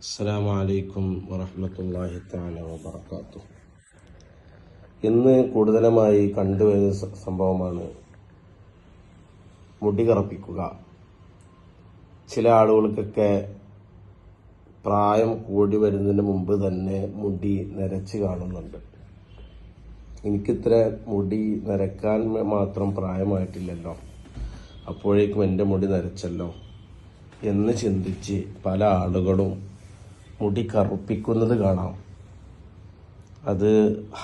അസ്സലാമു അലൈക്കും വറഹ്മത്തുള്ളാഹി തആല വബറകാതുഹു. ഇന്ന് കൂടുതലുമായി കണ്ടുവരുന്ന സംഭവമാണ് മുടി കറുപ്പിക്കുക. ചില ആളുകൾക്കൊക്കെ പ്രായം കൂടി വരുന്നതിന് മുമ്പ് തന്നെ മുടി നരച്ച് കാണുന്നുണ്ട്. എനിക്കിത്ര മുടി നരക്കാൻ മാത്രം പ്രായമായിട്ടില്ലല്ലോ, അപ്പോഴേക്കും എൻ്റെ മുടി നരച്ചല്ലോ എന്ന് ചിന്തിച്ച് പല ആളുകളും മുടി കറുപ്പിക്കുന്നത് കാണാം. അത്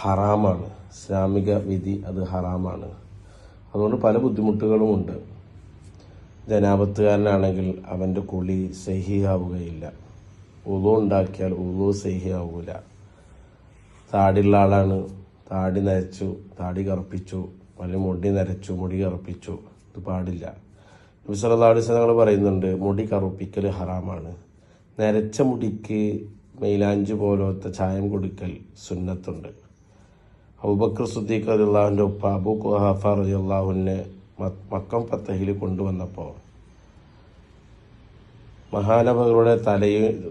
ഹറാമാണ്, ഇസ്ലാമിക വിധി അത് ഹറാമാണ്. അതുകൊണ്ട് പല ബുദ്ധിമുട്ടുകളുമുണ്ട്. ജനാപത്തുകാരനാണെങ്കിൽ അവൻ്റെ കുളി സഹിയാവുകയില്ല, ഉളു ഉണ്ടാക്കിയാൽ ഉളു സഹിയാവൂല. താടിയുള്ള ആളാണ്, താടി നരച്ചു, താടി കറുപ്പിച്ചു, അല്ലെങ്കിൽ മുടി നരച്ചു, മുടി കറുപ്പിച്ചു, ഇത് പാടില്ല. നബി സല്ലല്ലാഹു അലൈഹി വസല്ലം പറയുന്നുണ്ട്, മുടി കറുപ്പിക്കൽ ഹറാമാണ്. നരച്ച മുടിക്ക് മൈലാഞ്ചി പോലത്തെ ചായം കൊടുക്കൽ സുന്നത്തുണ്ട്. അബൂബക്കർ സിദ്ദീഖ് റളിയല്ലാഹുവിൻ്റെ ഉപ്പ അബൂ ഖുഹാഫ റളിയല്ലാഹുവിനെ മക്കം ഫതഹിൽ കൊണ്ടുവന്നപ്പോൾ മഹാനബികളുടെ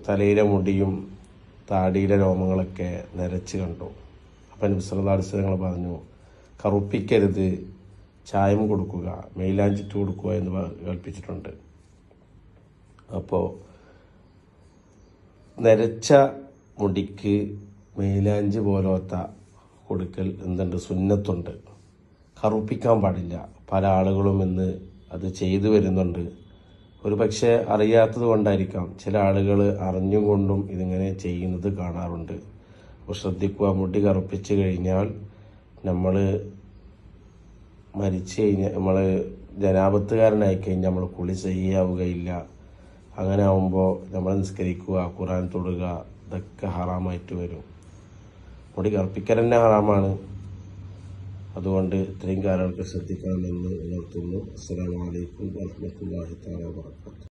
തലയിലെ മുടിയും താടിയിലെ രോമങ്ങളൊക്കെ നരച്ച് കണ്ടു. അപ്പം നബി സല്ലല്ലാഹു അലൈഹി വസല്ലം പറഞ്ഞു, കറുപ്പിക്കരുത്, ചായം കൊടുക്കുക, മൈലാഞ്ചിട്ട് കൊടുക്കുക എന്ന് കൽപ്പിച്ചിട്ടുണ്ട്. അപ്പോൾ നരച്ച മുടിക്ക് മൈലാഞ്ചി പോലത്തെ കൊടുക്കൽ എന്തുണ്ട്, സുന്നത്തുണ്ട്. കറുപ്പിക്കാൻ പാടില്ല. പല ആളുകളും ഇന്ന് അത് ചെയ്തു വരുന്നുണ്ട്. ഒരു പക്ഷേ അറിയാത്തത് കൊണ്ടായിരിക്കാം. ചില ആളുകൾ അറിഞ്ഞും കൊണ്ടും ഇതിങ്ങനെ ചെയ്യുന്നത് കാണാറുണ്ട്. അപ്പോൾ ശ്രദ്ധിക്കുക, മുടി കറുപ്പിച്ച് കഴിഞ്ഞാൽ നമ്മൾ മരിച്ചു കഴിഞ്ഞാൽ, നമ്മൾ ജനാപത്തുകാരനായി കഴിഞ്ഞാൽ നമ്മൾ കുളി സഹിയാവുകയില്ല. അങ്ങനെ ആവുമ്പോൾ നമ്മൾ നിസ്കരിക്കുക, ഖുർആൻ തൊടുക, ഇതൊക്കെ ഹറാമായിട്ട് വരും. മുടി കറുപ്പിക്കൽ തന്നെ ഹറാമാണ്. അതുകൊണ്ട് ഇത്രയും കാര്യങ്ങളൊക്കെ ശ്രദ്ധിക്കണമെന്ന് ഉണർത്തുന്നു. അസ്സലാമു അലൈക്കും വറഹ്മത്തുള്ളാഹി തആല വബറകാതുഹു.